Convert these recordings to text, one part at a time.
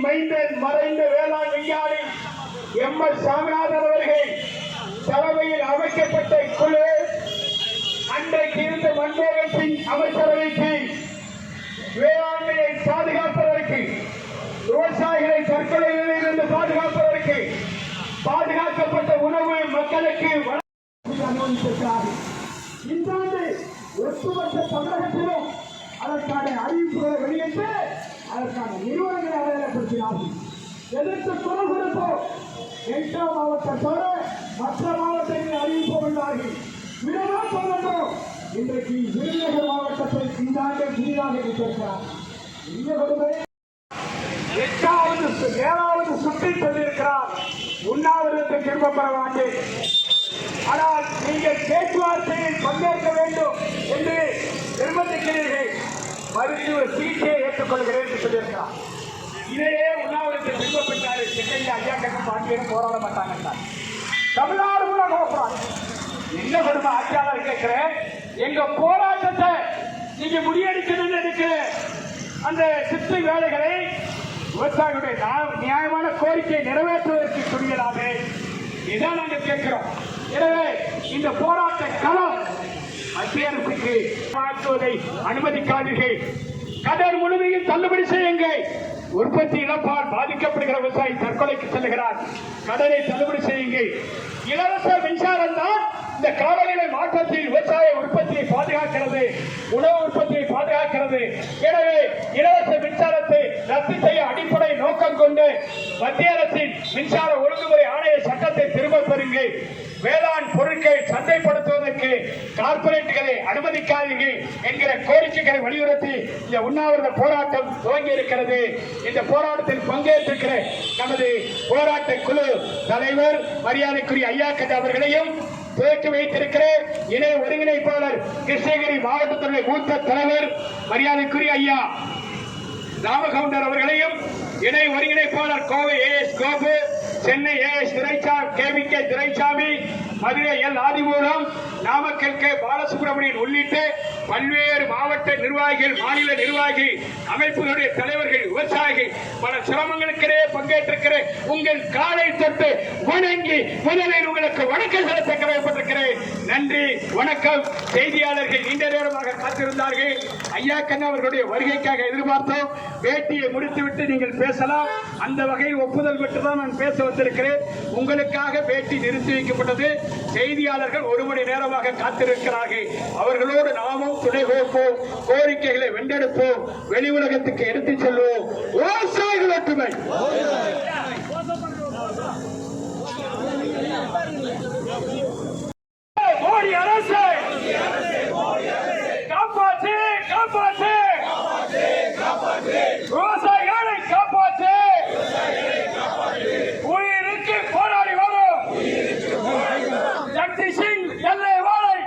மைந்தன் மறைந்த வேளாண் விஞ்ஞானி எம்.எஸ். சாமிநாதன் அவர்கள் தலைமையில் அமைக்கப்பட்ட குழு அன்றைக்கு இருந்த மன்மோகன் சிங் அமைச்சரவைக்கு வேளாண்மையை பாதுகாப்பதற்கு, விவசாயிகளை தற்கொலையில் இருந்து பாதுகாப்பதற்கு, பாதுகாக்கப்பட்ட உணவு மக்களுக்கு அனுமதித்திருக்கிறார்கள். இந்த ஆண்டு ஒட்டுமொத்த தமிழகத்திலும் அதற்கான அறிவிப்புகளை வெளியிட்டு அதற்கான நிறுவனங்களை அடையாளப்படுத்தினார்கள். எதிர்த்து குரல் கொடுப்போம். 8ஆம் மாவட்டத்தோடு மற்ற மாவட்டங்களில் அறிவிப்போம் என்றார்கள். விடலாம் சொல்லட்டும். இன்றைக்கு விருதுநகர் மாவட்டத்தை இந்த ஆண்டு புதிதாக இருக்கிறார். 7வது சுற்றில் சொல்லியிருக்கிறார். உண்ணாவிரதத்தை திரும்ப பெற மாட்டேன், ஆனால் நீங்கள் பேச்சுவார்த்தையில் பங்கேற்க வேண்டும் என்று நிர்பந்திக்கிறீர்கள். மருத்துவ சிகிச்சையை ஏற்றுக்கொள்கிறேன் என்று சொல்லியிருக்கிறார். இதையே உண்ணாவிரத்தை திரும்ப பெற்றாரு. சென்னையில் ஐயா கட்டம் பாண்டியரும் போராட மாட்டாங்க. தமிழ்நாடு போராட்டம் என்ன கொடுமை ஆட்சியாளர் கேட்கிறேன். எங்க போராட்டத்தை நீங்க முறியடிக்கணும்னு இருக்கிற அந்த சித்து வேலைகளை விவசாயிகளுடைய நியாயமான கோரிக்கையை நிறைவேற்றுவதற்கு துணியலாக இதான் நாங்கள் கேட்கிறோம். எனவே இந்த போராட்ட களம் மத்திய அரசுக்கு மாற்றுவதை அனுமதிக்காதீர்கள். கடன் முழுமையில் தள்ளுபடி செய்யுங்கள். உற்பத்தி இழப்பால் பாதிக்கப்படுகிற விவசாயி தற்கொலைக்கு செல்லுகிறார். கடனை தள்ளுபடி செய்யுங்கள். இலவச மின்சாரம் தான் இந்த காலநிலை மாற்றத்தில் விவசாய உற்பத்தியை பாதுகாக்கிறது, உணவு உற்பத்தியை பாதுகாக்கிறது. எனவே இலவச மின்சாரத்தை ரத்து செய்ய அடிப்படை நோக்கம் கொண்டு மத்திய அரசின் மின்சார ஒழுங்குமுறை ஆணைய சட்டத்தை திரும்ப பெறுங்கள். வேளாண் பொருட்களை சந்தைப்படுத்துவதற்கு கார்பரேட்டுகளை அனுமதிக்காதீர்கள் என்கிற கோரிக்கைகளை வலியுறுத்தி இந்த உண்ணாவிரத போராட்டம் துவங்கி இருக்கிறது. இந்த போராட்டத்தில் பங்கேற்றிருக்கிற நமது போராட்ட குழு தலைவர் மரியாதைக்குரிய ஐயா கஜா அவர்களையும் துவக்கி வைத்திருக்கிற இணை ஒருங்கிணைப்பாளர் கிருஷ்ணகிரி மாவட்டத்துடைய மூத்த தலைவர் மரியாதைக்குரிய ஐயா ராமகவுண்டர் அவர்களையும், இணை ஒருங்கிணைப்பாளர் Kovai as Gopu, Chennai as KVK Duraisamy, Madurai L Adhimoolam, Namakkal K Balasubramanian உள்ளிட்ட பல்வேறு மாவட்ட நிர்வாகிகள், மாநில நிர்வாகி அமைப்புகளுடைய தலைவர்கள், விவசாயிகள் பல சிரமங்களுக்கிடையே பங்கேற்றிருக்கிற உங்கள் காலை தொட்டு வணங்கி முதலில் உங்களுக்கு வணக்கம் செலுத்த கடமைப்பட்டிருக்கிறேன். நன்றி, வணக்கம். செய்தியாளர்கள் நீண்ட நேரமாக காத்திருந்தார்கள். ஐயா கண்ணா அவர்களுடைய வருகைக்காக எதிர்பார்த்தோம். பேட்டியை முடித்துவிட்டு நீங்கள் பேசலாம். அந்த வகையில் ஒப்புதல் பெற்றுதான் நான் பேச வந்திருக்கிறேன். உங்களுக்காக பேட்டி நிறுத்தி வைக்கப்பட்டது. செய்தியாளர்கள் 1 மணி நேரமாக காத்திருக்கிறார்கள். அவர்களோடு நாமும் துணை கோர்ப்போம், கோரிக்கைகளை வென்றெடுப்போம், வெளி உலகத்துக்கு எடுத்துச் செல்வோம். விவசாயிகள் ஒற்றுமை. மோடி அரசு காப்பாற்று, காப்பாற்று, விவசாயிகளை காப்பாற்று. உயிருக்கு போராடி வரும் ஜக்தி சிங் எல்லை வாழை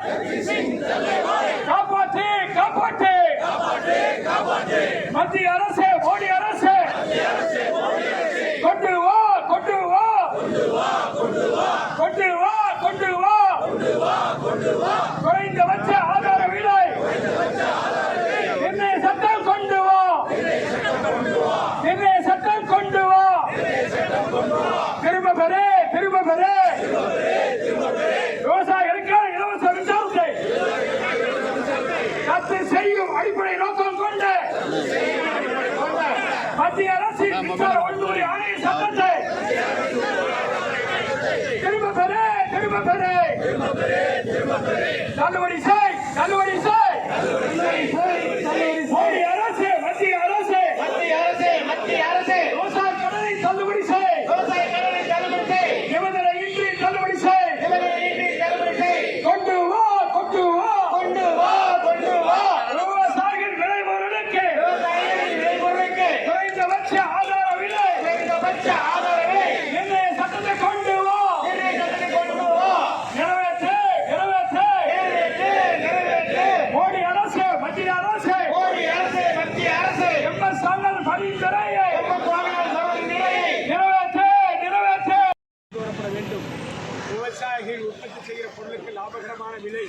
காப்பாற்று, காப்பாற்று. மத்திய அரசு, மோடி அரசு கொண்டு வா, கொண்டு வா, கொண்டு வா, கொண்டு வா. குறைந்தபட்ச ஆதார விலை என்ன சட்டம் கொண்டு வா, என்ன சட்டம் கொண்டு வா. திரும்ப பெறு, திரும்ப பெறு. விவசாயிகளுக்கு இலவச மின்சாரத்தை ரத்து செய்யும் அடிப்படை நோக்கம் கொண்டு மத்திய அரசின் மின்சார ஒழுங்குமுறை ஆணைய சட்டத்தை திரும்ப பெறு, திரும்ப பெறு. தள்ளுபடி செய், தள்ளுபடி செய். மோடி அரசு, மத்திய அரசு, மத்திய அரசு, மத்திய அரசு விவசாய கடனை தள்ளுபடி செய், விவசாய கடனை தள்ளுபடி செய். நிபந்தனை இன்றி தள்ளுபடி செய், நிபந்தனை இன்றி தள்ளுபடி செய். கொண்டு வா, கொண்டு வா, கொண்டு வா, கொண்டு வா. விவசாயிகள் விளைபொருளுக்கு, விவசாயிகள் விளைபொருளுக்கு குறைந்தபட்ச ஆதார விலை, குறைந்தபட்ச ஆதார விலை என்ன சட்டத்தை கொண்டு வா, என்ன சட்டத்தை கொண்டு வா. நிறைவேற்று, நிறைவேற்று, நிறைவேற்று, நிறைவேற்று. மோடி அரசு, மத்திய அரசு, மோடி அரசு, மத்திய அரசு எம்.எஸ். சாமிநாதன் பரிந்துரையை, எம்.எஸ். சாமிநாதன் பரிந்துரையை நிறைவேற்று, நிறைவேற்று. வேண்டும். விவசாயிகள் உற்பத்தி செய்கிற பொருளுக்கு லாபகரமான விலை,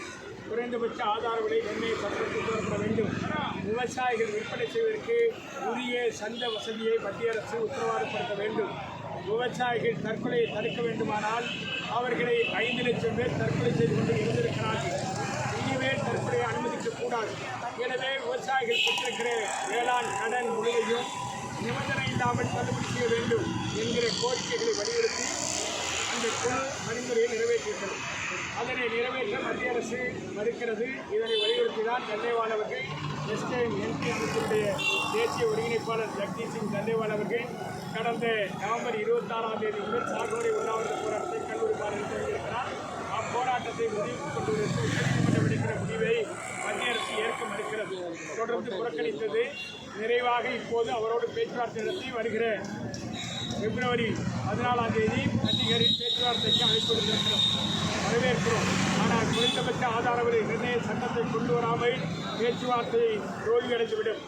குறைந்தபட்ச ஆதார விலை நிர்ணய சட்டத்தில் வேண்டும். விவசாயிகள் விற்பனை செய்வதற்கு உரிய சந்தை வசதியை மத்திய அரசு உத்தரவாதப்படுத்த வேண்டும். விவசாயிகள் தற்கொலையை தடுக்க வேண்டுமானால் அவர்களை 5 லட்சம் பேர் தற்கொலை செய்து கொண்டு இருந்திருக்கிறார்கள். இனிமேல் தற்கொலையை அனுமதிக்கக்கூடாது. எனவே விவசாயிகள் பெற்றிருக்கிற வேளாண் கடன் முழுவதையும் நிபந்தனை இல்லாமல் தள்ளுபடி செய்ய வேண்டும் என்கிற கோரிக்கைகளை வலியுறுத்தி அந்த குழு பரிந்துரையை நிறைவேற்றியிருக்கிறது. அதனை நிறைவேற்ற மத்திய அரசு மறுக்கிறது. இதனை வலியுறுத்தி தான் தண்டேவால் அவர்கள் எஸ்கேஎம் எம்பி அமைச்சருடைய தேசிய ஒருங்கிணைப்பாளர் ஜெகதீஷ் சிங் தண்டேவால் அவர்கள் கடந்த நவம்பர் 26ஆம் தேதி முதல் சாகுபடி உண்ணாவிரத போராட்டத்தை கல்லூரி பாடலில் தொடங்கியிருக்கிறார். அப்போராட்டத்தை முடிவுக்கு கொண்டு வருவதற்கு உச்சநீதிமன்றம் எடுக்கிற முடிவை மத்திய அரசு ஏற்க மறுக்கிறது. தொடர்ந்து புறக்கணித்தது. நிறைவாக இப்போது அவரோடு பேச்சுவார்த்தை நடத்தி வருகிற பிப்ரவரி 14ஆம் தேதி சண்டிகரில் பேச்சுவார்த்தைக்கு அழைப்பு விடுத்திருக்கிறோம். வரவேற்கிறோம். ஆனால் குறைந்தபட்ச ஆதார விலை நிர்ணய சட்டத்தை கொண்டு வராமல் பேச்சுவார்த்தையை தோல்வியடைந்துவிடும்.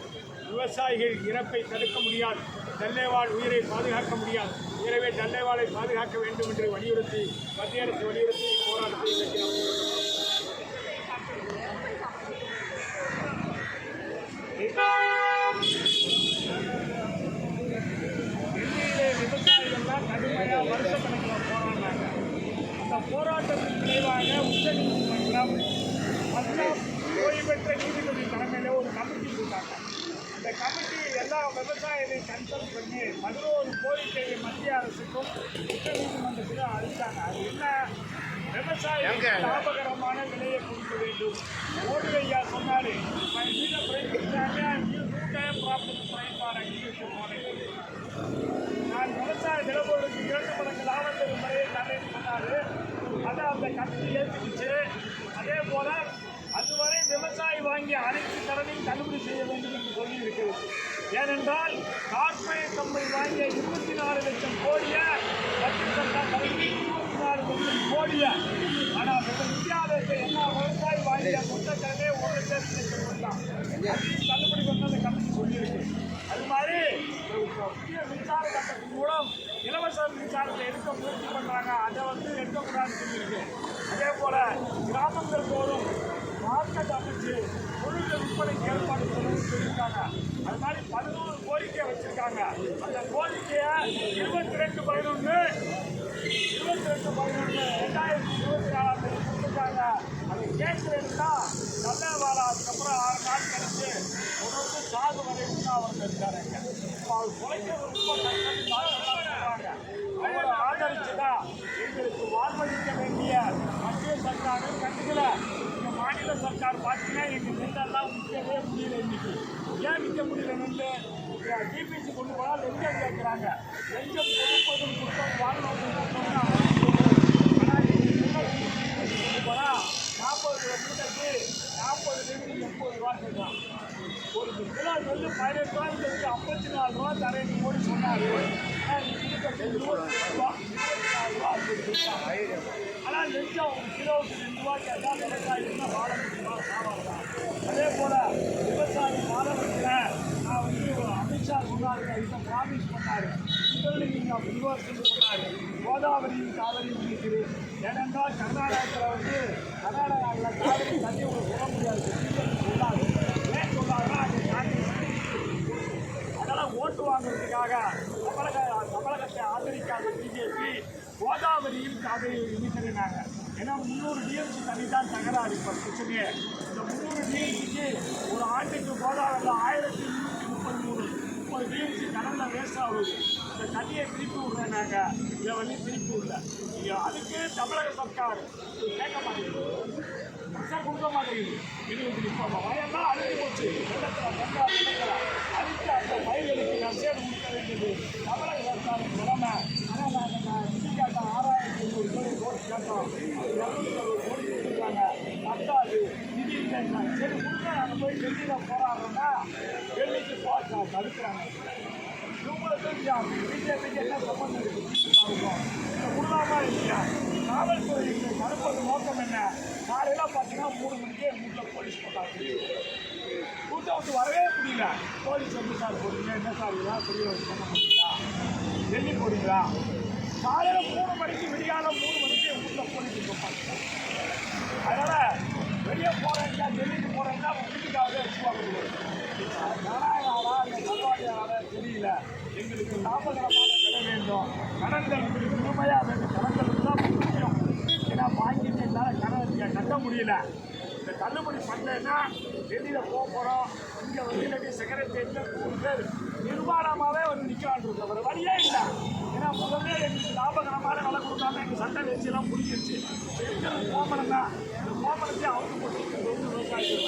விவசாயிகள் இறப்பை தடுக்க முடியாது. டல்லேவால் உயிரை பாதுகாக்க முடியாது. எனவே டல்லேவாலை பாதுகாக்க வேண்டும் என்று வலியுறுத்தி மத்திய அரசு வலியுறுத்தி போராட்டத்தை நடத்தினோம். டெல்லியிலே விவசாயிகள்லாம் கடுமையாக வருஷக்கணக்கில் போராடினாங்க. அந்த போராட்டத்தின் விளைவாக உச்சநீதிமன்றம் பஞ்சாப் ஓய்வு பெற்ற நீதிபதி தலைமையில் ஒரு கமிட்டி போட்டாங்க. இந்த கமிட்டி எல்லா விவசாயிகளையும் கன்சல்ட் பண்ணி 11 கோரிக்கையை மத்திய அரசுக்கும் உச்சநீதிமன்றத்தில் அளித்தாங்க. அது என்ன? விவசாயிகளுக்கு லாபகரமான விலையை கொடுக்க வேண்டும். மோடி ஐயா சொன்னார், நான் விவசாய நிலப்பொருளுக்கு 2 மடங்கு லாபம் தரும் முறையை தரேன்னு சொன்னார். அதை அந்த கமிட்டி ஏற்றுக்கிச்சு. அதே போல அதுவரை விவசாயி வாங்கிய அனைத்து கடனையும் தள்ளுபடி செய்ய வேண்டும் என்று சொல்லியிருக்கிறது. ஏனென்றால் கார்ப்பரேட் கம்பெனி வாங்கிய 24 லட்சம் கோடியை மத்திய சர்க்கார் தள்ளுபடி 24 லட்சம் கோடியை. ஆனால் இந்தியாவில் எல்லா விவசாயி வாங்கிய மொத்த கடனே 1 லட்சம் கோடி தான். தள்ளுபடி பண்ண அந்த கம்பெனி சொல்லியிருக்கு. அது மாதிரி புதிய மின்சார சட்டத்தின் மூலம் இலவச மின்சாரத்தை எடுக்க முயற்சி பண்ணுறாங்க. அதை எடுக்கக்கூடாதுன்னு சொல்லியிருக்கு. அதே போல கிராமங்கள் தோறும் மார்க்கெட் அமைச்சு பொருள் விற்பனைக்கு ஏற்பாடு பண்ணணும்னு சொல்லியிருக்காங்க. அது மாதிரி 11 கோரிக்கையை வச்சிருக்காங்க. அந்த கோரிக்கையை 22/11 2024ஆம் தேதி கொடுத்துருக்காங்க. அதை கேட்கறதுன்னா நல்ல அதுக்கப்புறம் 6 நாள் கழிச்சு தொடர்ந்து சாகு வரைக்கும் அவங்க இருக்காங்க. இப்போ அவர் குறைக்கிறது ரொம்ப சொல்றாங்க. அவரை ஆதரிச்சுதான் எங்களுக்கு வாழ்வழிக்க வேண்டிய மத்திய சர்க்காரும் கண்டுக்கல. மாநில சர்க்கார் பார்த்தீங்கன்னா எங்கள் நெல்லெல்லாம் விற்கவே முடியல. இன்னைக்கு ஏன் விற்க முடியலன்னு டிபிசி கொண்டு போனால் லஞ்சம் கேட்குறாங்க. லஞ்சம் கொடுப்பதும் குற்றம், வாழ்வதும் குற்றம்னு ஆனால் கொண்டு போனால் 40 மூட்டைக்கு 40 ரூபா சொல்கிறான். ஒரு கிலோ நெல் 18 ரூபாய்க்கு 54 ரூபா தரேன்னு மோடி சொன்னார். ஆனால் லஞ்சம் கிலோவுக்கு 2 ரூபா கேட்டால் விவசாயிகள் வாழ முடியுமா? சாவாங்க. அதே போல் விவசாயி மாணவர்களில் நான் அமித்ஷா சொன்னார், இதை ப்ராமிஸ் பண்ணார். நீங்கள் யூனிவர்சிட்டி சொன்னார் கோதாவரியும் காவிரியும் இருக்குது. ஏனென்றால் கர்நாடகத்தில் கர்நாடகாவில் காவிரி தண்ணி உங்களுக்கு விட முடியாது சொன்னார். ஏன் சொன்னார்னா அது அதெல்லாம் ஓட்டு வாங்குறதுக்காக தமிழகத்தை ஆதரிக்காத பிஜேபி கோதாவரியும் காவிரியும் இணைக்கிறாங்க. ஏன்னா 300 டிஎம்சி தண்ணி தான் தகராறு. இப்போ பிரச்சனையே இந்த 300 டிஎம்சிக்கு ஒரு ஆண்டுக்கு கோதாவரியில் 1233 டிஎம்சி கடலில் வேஸ்ட் ஆகுது. இந்த தண்ணியை திருப்பி விடுறேன். நாங்கள் இதை திருப்பி விடல. அதுக்கு தமிழக சர்க்கார் கேட்க மாட்டேங்குது, பைசா கொடுக்க மாட்டேங்குது. எங்களுக்கு இப்போ வயல்லாம் அழிஞ்சு போச்சு. அழித்து அந்த பயிர்களுக்கு நஷ்டம் கொடுக்க வேண்டியது தமிழக சர்க்காருக்கு நிலைமை. ஆனால் நாங்கள் நிதி கேட்டோம், 6500 கோடி கேட்டோம். 260 கோடி கொடுத்துருக்காங்க. பத்தாது, நிதி இல்லைன்னா சரி கொடுத்தா நாங்கள் போய் டெல்லியில் போராடுறோம்னா டெல்லிக்கு தடுக்கிறாங்க. இவங்களுக்கு பிஜேபிக்கு என்ன சம்பந்தம் இருக்குது? கொடுக்காம இல்லையா? காவல்துறைக்கு தடுப்பது நோக்கம் என்ன? காலையில் பார்த்தீங்கன்னா 3 மணிக்கே வீட்டில் போலீஸ் போட்டாங்க. கூட்டம் விட்டு வரவே முடியல. போலீஸ் சார் போடுறீங்க, என்ன சார் இதெல்லாம் பெரிய பண்ண முடியுங்களா? டெல்லி போடுங்களா? காலையில் 3 மணிக்கு விடியாலம் 3 மணிக்கு வீட்டில் போலீஸ் போட்டாங்க. அதனால் வெளியே போகிறேங்க, டெல்லிக்கு போகிறேன்னா வீட்டுக்காகவே வச்சுவாங்க. நாராயணாவா இந்த சர்வாதிகார எங்களுக்கு லாபகரமான விலை வேண்டும். கடன்கள் முழுமையாக வேண்டும். கடன்களுக்கு தான் முக்கியம். ஏன்னா வாங்கிட்டு என்னால் கடன் கட்ட முடியல. இந்த தள்ளுபடி பண்ணலைன்னா வெளியில் போகிறோம். இங்கே வந்து இல்லாட்டி செக்ரட்டரியேட்டில் 3 பேர் நிர்வாணமாகவே வந்து நிற்கலான்னு இருக்க ஒரு வழியே இல்லை. ஏன்னா முதல்ல எங்களுக்கு லாபகரமான விலை கொடுக்காம எங்கள் சட்ட வேச்சியெல்லாம் முடிஞ்சிருச்சு. இருக்கிறது கோமனம் தான். இந்த கோமனத்தை அவுத்து போட்டு விவசாயிகள்